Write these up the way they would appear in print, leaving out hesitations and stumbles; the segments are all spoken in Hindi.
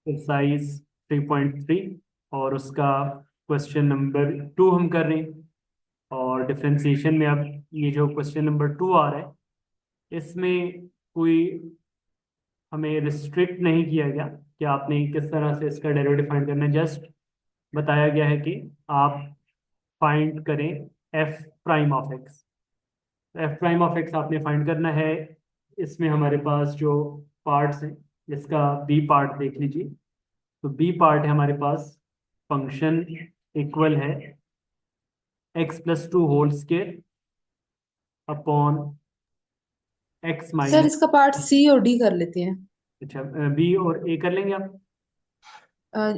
एक्सरसाइज 3.3 और उसका क्वेश्चन नंबर 2 हम कर रहे हैं। और डिफरेंशिएशन में अब ये जो क्वेश्चन नंबर 2 आ रहा है, इसमें कोई हमें रिस्ट्रिक्ट नहीं किया गया कि आपने किस तरह से इसका डेरिवेटिव फाइंड करना है। जस्ट बताया गया है कि आप फाइंड करें F prime of x. F prime of x आपने फाइंड करना है। इसमें हमारे पास जो पार्ट्स हैं, इसका बी पार्ट देख लीजिए। तो बी पार्ट है हमारे पास, फंक्शन इक्वल है x+2 whole square upon x sir minus. इसका पार्ट सी और डी कर लेते हैं। अच्छा, बी और ए कर लेंगे आप।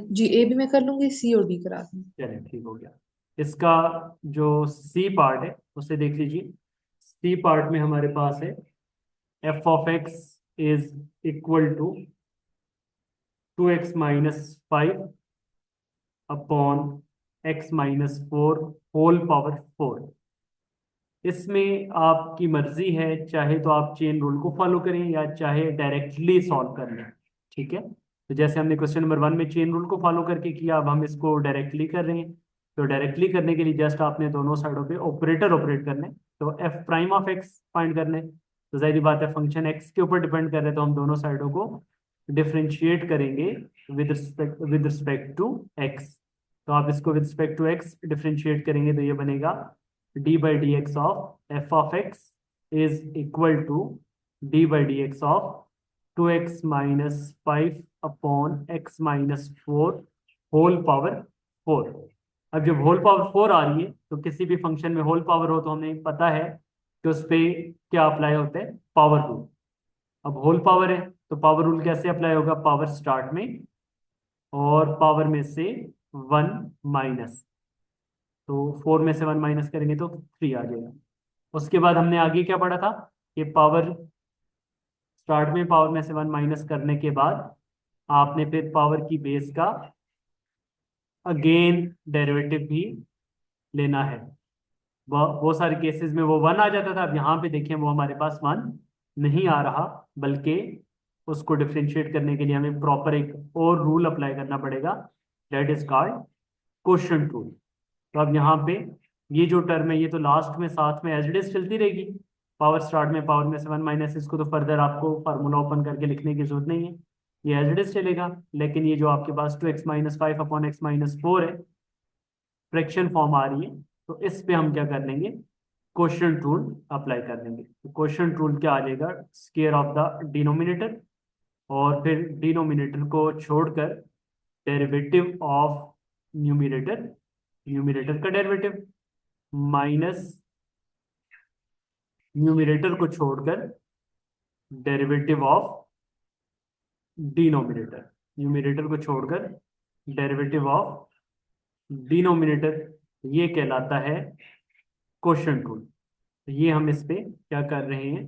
जी ए भी मैं कर लूंगी, सी और डी करा दूंगी। चलिए ठीक हो गया। इसका जो सी पार्ट है उसे देख लीजिए। सी पार्ट में हमारे पास है f of x is equal to 2x-5 upon x-4 whole power 4। इसमें आपकी मर्जी है, चाहे तो आप चेन रूल को फॉलो करें या चाहे डायरेक्टली सॉल्व कर लें। ठीक है, तो जैसे हमने क्वेश्चन नंबर 1 में चेन रूल को फॉलो करके किया, अब हम इसको डायरेक्टली कर रहे हैं। तो डायरेक्टली करने के लिए जस्ट आपने दोनों साइडों पे ऑपरेटर ऑपरेट करने। तो F prime of x find करने, तो जाहिर बात है फंक्शन एक्स के ऊपर डिपेंड कर रहे हैं, तो हम दोनों साइडों को डिफरेंशिएट करेंगे विद रिस्पेक्ट टू एक्स। तो आप इसको with respect to x differentiate करेंगे तो ये बनेगा d/dx of f of x is equal to d/dx of 2x-5 upon x-4 whole power 4। अब जब होल पावर 4 आ रही है तो किसी भी फंक्शन में होल पावर हो तो हमें पता है कि उस पे क्या अप्लाई होता है, पावर रूल। अब होल पावर है तो पावर रूल कैसे अप्लाई होगा, पावर स्टार्ट में और पावर में से 1 माइनस। तो 4 में से 1 माइनस करेंगे तो 3 आ जाएगा। उसके बाद हमने आगे क्या पढ़ा था कि पावर स्टार्ट में पावर में से 1 माइनस करने के बाद आपने फिर पावर की बेस का अगेन डेरिवेटिव भी लेना है। वो सारे केसेस में वो 1 आ जाता था। अब यहाँ पे देखिए वो हमारे पास 1 नहीं आ रहा, बल्कि उसको डिफरेंशिएट करने के लिए हमें प्रॉपर एक और रूल अप्लाई करना पड़ेगा, that is called quotient rule. तो अब यहाँ पे ये जो टर्म है ये तो लास्ट में साथ में एज इट इज चलती रहेगी। पावर स्टार्ट में पावर में से 1 माइनस, इसको तो फर्दर आपको फार्मूला ओपन करके लिखने की जरूरत नहीं है, ये एज इट इज चलेगा। लेकिन ये जो आपके पास 2x-5 अपॉन x-4 है, फ्रैक्शन फॉर्म आ रही है, तो इस पे हम क्या कर लेंगे, क्वोशंट रूल अप्लाई कर लेंगे। तो क्वोशंट रूल क्या आ जाएगा, स्क्वायर ऑफ द डिनोमिनेटर और फिर डिनोमिनेटर को छोड़कर डेरिवेटिव ऑफ न्यूमिनेटर, न्यूमिनेटर का डेरिवेटिव माइनस न्यूमिनेटर को छोड़कर डेरिवेटिव ऑफ डिनोमिनेटर, न्यूमिनेटर को छोड़कर डेरिवेटिव ऑफ डिनोमिनेटर, ये कहलाता है क्वोशंट रूल। तो ये हम इस पे क्या कर रहे हैं,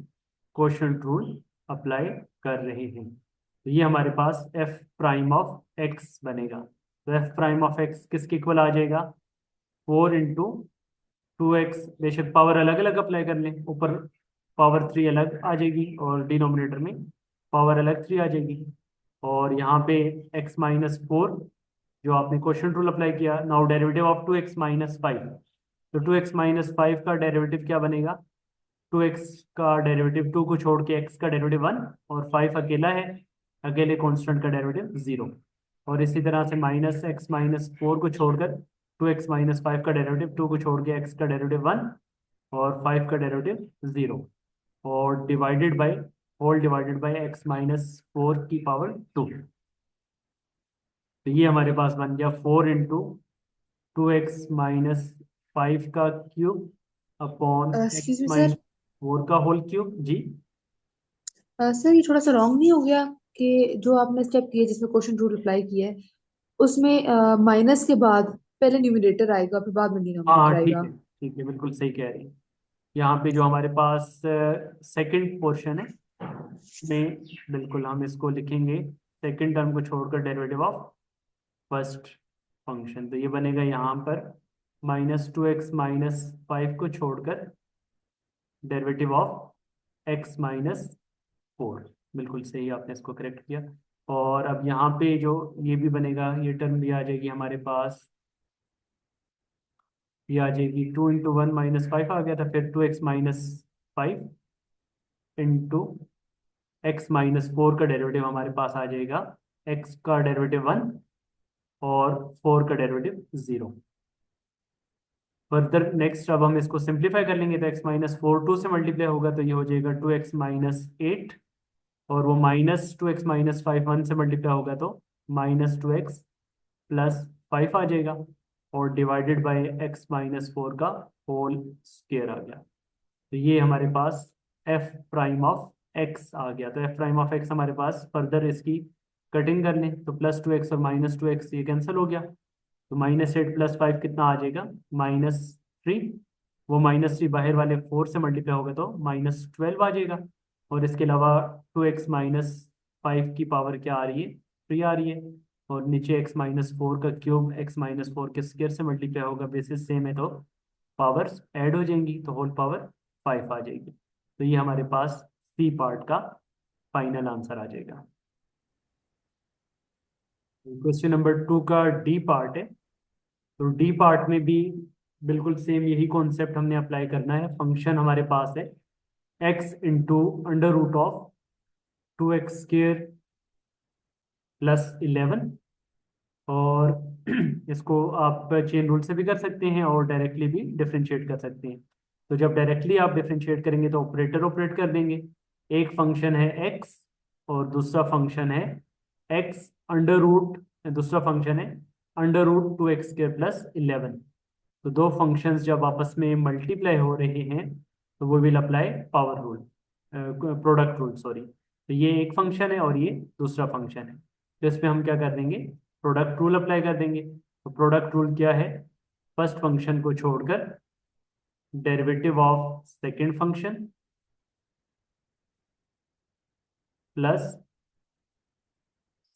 क्वोशंट रूल अप्लाई कर रहे हैं। तो ये हमारे पास एफ प्राइम ऑफ एक्स बनेगा। तो एफ प्राइम ऑफ एक्स किसके इक्वल आ जाएगा, 4 × 2x। बेशक पावर अलग अलग अप्लाई कर लें, ऊपर पावर 3 अलग आ जाएगी और डिनोमिनेटर में पावर अलग 3 आ जाएगी। और यहाँ पे x-4 जो आपने क्वेश्चन रूल अप्लाई किया, नाउ डेरिवेटिव ऑफ 2x-5। तो 2x-5 का डेरिवेटिव क्या बनेगा, 2x का डेरिवेटिव 2 को छोड़ के x का डेरिवेटिव 1 और 5 अकेला है, अकेले कांस्टेंट का डेरिवेटिव 0। और इसी तरह से -x-4 को छोड़कर 2x-5 का डेरिवेटिव 2 को छोड़ के x का डेरिवेटिव 1 और 5 का डेरिवेटिव 0। और divided by, whole divided by x-4 की पावर 2। तो ये हमारे पास बन गया 4 × 2x-5 का क्यूब अपॉन एक्सक्यूज एक्स मी माइनस सर। फोर का होल क्यूब जी। सर ये थोड़ा सा रॉन्ग नहीं हो गया कि जो आपने स्टेप किया जिसमें क्वेश्चन रूल अप्लाई किया है उसमें माइनस के बाद पहले न्यूमरेटर आएगा फिर बाद में हाँ डिनोमिनेटर हाँ, ठीक आएगा। है ठीक है, बिल्कुल सही कह रही है। यहाँ पे जो हमारे पास सेकंड पोर्शन है में, बिल्कुल हम इसको लिखेंगे सेकंड टर्म को छोड़कर डेरिवेटिव ऑफ फर्स्ट फंक्शन। तो ये बनेगा यहाँ पर -2x-5 को छोड़कर डेरिवेटिव ऑफ x-4। बिल्कुल सही, आपने इसको करेक्ट किया। और अब यहाँ पे जो ये भी बनेगा, ये टर्म भी आ जाएगी हमारे पास, ये आ जाएगी 2 × 1 -5 आ गया था, फिर 2x-5 इंटू x-4 का डेरिवेटिव हमारे पास आ जाएगा, x का डेरिवेटिव 1 और 4 का डेरिवेटिव 0। फर्दर नेक्स्ट अब हम इसको सिंप्लीफाई कर लेंगे, तो x-4 2 से मल्टीप्लाई होगा तो ये हो जाएगा 2x-8, और वो -2x-5 1 से मल्टीप्लाई होगा तो -2x+5 आ जाएगा, और डिवाइडेड बाय x-4 का होल स्क्वायर आ गया। तो ये हमारे पास f प्राइम ऑफ x आ गया। तो f प्राइम ऑफ x हमारे पास, फर्दर इसकी कटिंग कर लें तो +2x और -2x ये कैंसिल हो गया, तो -8 + 5 कितना आ जाएगा, -3। वो -3 बाहर वाले 4 से मल्टीप्लाई होगा तो -12 आ जाएगा, और इसके अलावा 2x-5 की पावर क्या आ रही है, 3 आ रही है, और नीचे x-4 का क्यूब x-4 के स्क्वायर से मल्टीप्लाई होगा, बेसिस सेम है तो पावर्स ऐड हो जाएंगी, तो होल पावर 5 आ जाएगी। तो ये हमारे पास सी पार्ट का फाइनल आंसर आ जाएगा। क्वेश्चन नंबर 2 का डी पार्ट है। तो डी पार्ट में भी बिल्कुल सेम यही कॉन्सेप्ट हमने अप्लाई करना है। फंक्शन हमारे पास है x × 2x² + 11, और इसको आप चेन रूल से भी कर सकते हैं और डायरेक्टली भी डिफरेंशिएट कर सकते हैं। तो जब डायरेक्टली आप डिफरेंशिएट करेंगे तो ऑपरेटर ऑपरेट कर देंगे। एक फंक्शन है x और दूसरा फंक्शन है x अंडर रूट, दूसरा फंक्शन है √2x² + 11। तो दो फंक्शंस जब आपस में मल्टीप्लाई हो रहे हैं तो वो will apply power rule, product rule sorry. तो ये एक फंक्शन है और ये दूसरा फंक्शन है, तो इस पे हम क्या कर देंगे, प्रोडक्ट रूल अप्लाई कर देंगे। तो प्रोडक्ट रूल क्या है, फर्स्ट फंक्शन को छोड़कर derivative of second function plus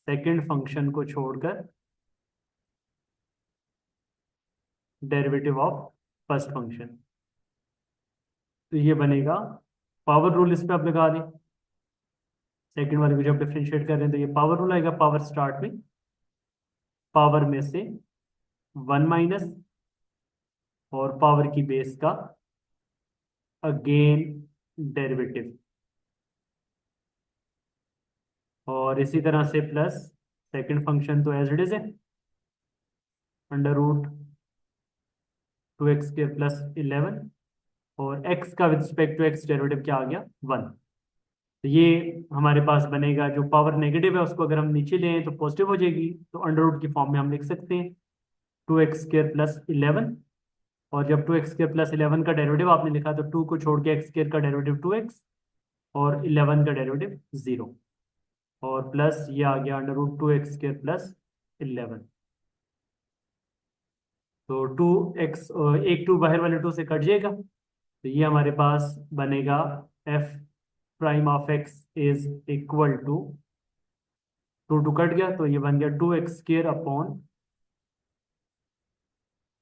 second function को छोड़कर डेरिवेटिव ऑफ फर्स्ट फंक्शन। तो ये बनेगा पावर रूल, इस पे आप लगा दें। सेकंड वाले को जब डिफरेंशिएट कर रहे हैं तो ये पावर रूल आएगा, पावर स्टार्ट में पावर में से 1 माइनस और पावर की बेस का अगेन डेरिवेटिव, और इसी तरह से प्लस सेकंड फंक्शन तो एज इट इज है √2x² + 11, और x का with respect to x derivative क्या आ गया, 1। तो ये हमारे पास बनेगा, जो पावर नेगेटिव है उसको अगर हम नीचे लें तो पॉजिटिव हो जाएगी, तो अंडर रूट की फॉर्म में हम लिख सकते हैं 2x² + 11, और जब 2x² + 11 का डेरिवेटिव आपने लिखा तो 2 को छोड़ के x² का डेरिवेटिव 2x और 11 का डेरिवेटिव 0, और प्लस ये आ गया √2x² + 11। तो 2x, एक 2 बाहर वाले 2 से कट जाएगा, तो ये हमारे पास बनेगा f prime of x is equal to 2 cut गया तो ये बन गया 2x² अपॉन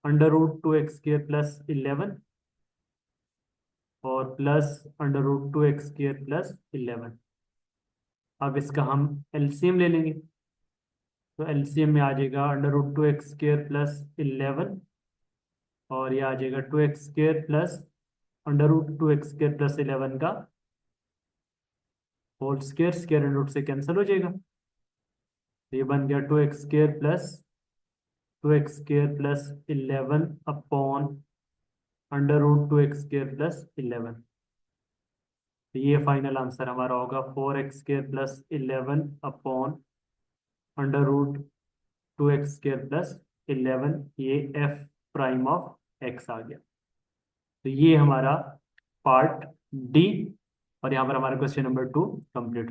√2x² + 11, और प्लस √2x² + 11। अब इसका हम एलसीएम ले लेंगे, तो एलसीएम में आ जाएगा √2x² + 11, और ये आ जाएगा 2x² + √2x² + 11 का whole square, square and root से कैंसिल हो जाएगा, तो ये बन गया 2x² + 11 अपॉन √2x² + 11। तो ये फाइनल आंसर हमारा होगा 4x² + 11 अपॉन √2x² + 11, ये f प्राइम ऑफ x आ गया। तो ये हमारा पार्ट डी, और यहाँ पर हमारा क्वेश्चन नंबर 2 कंप्लीट।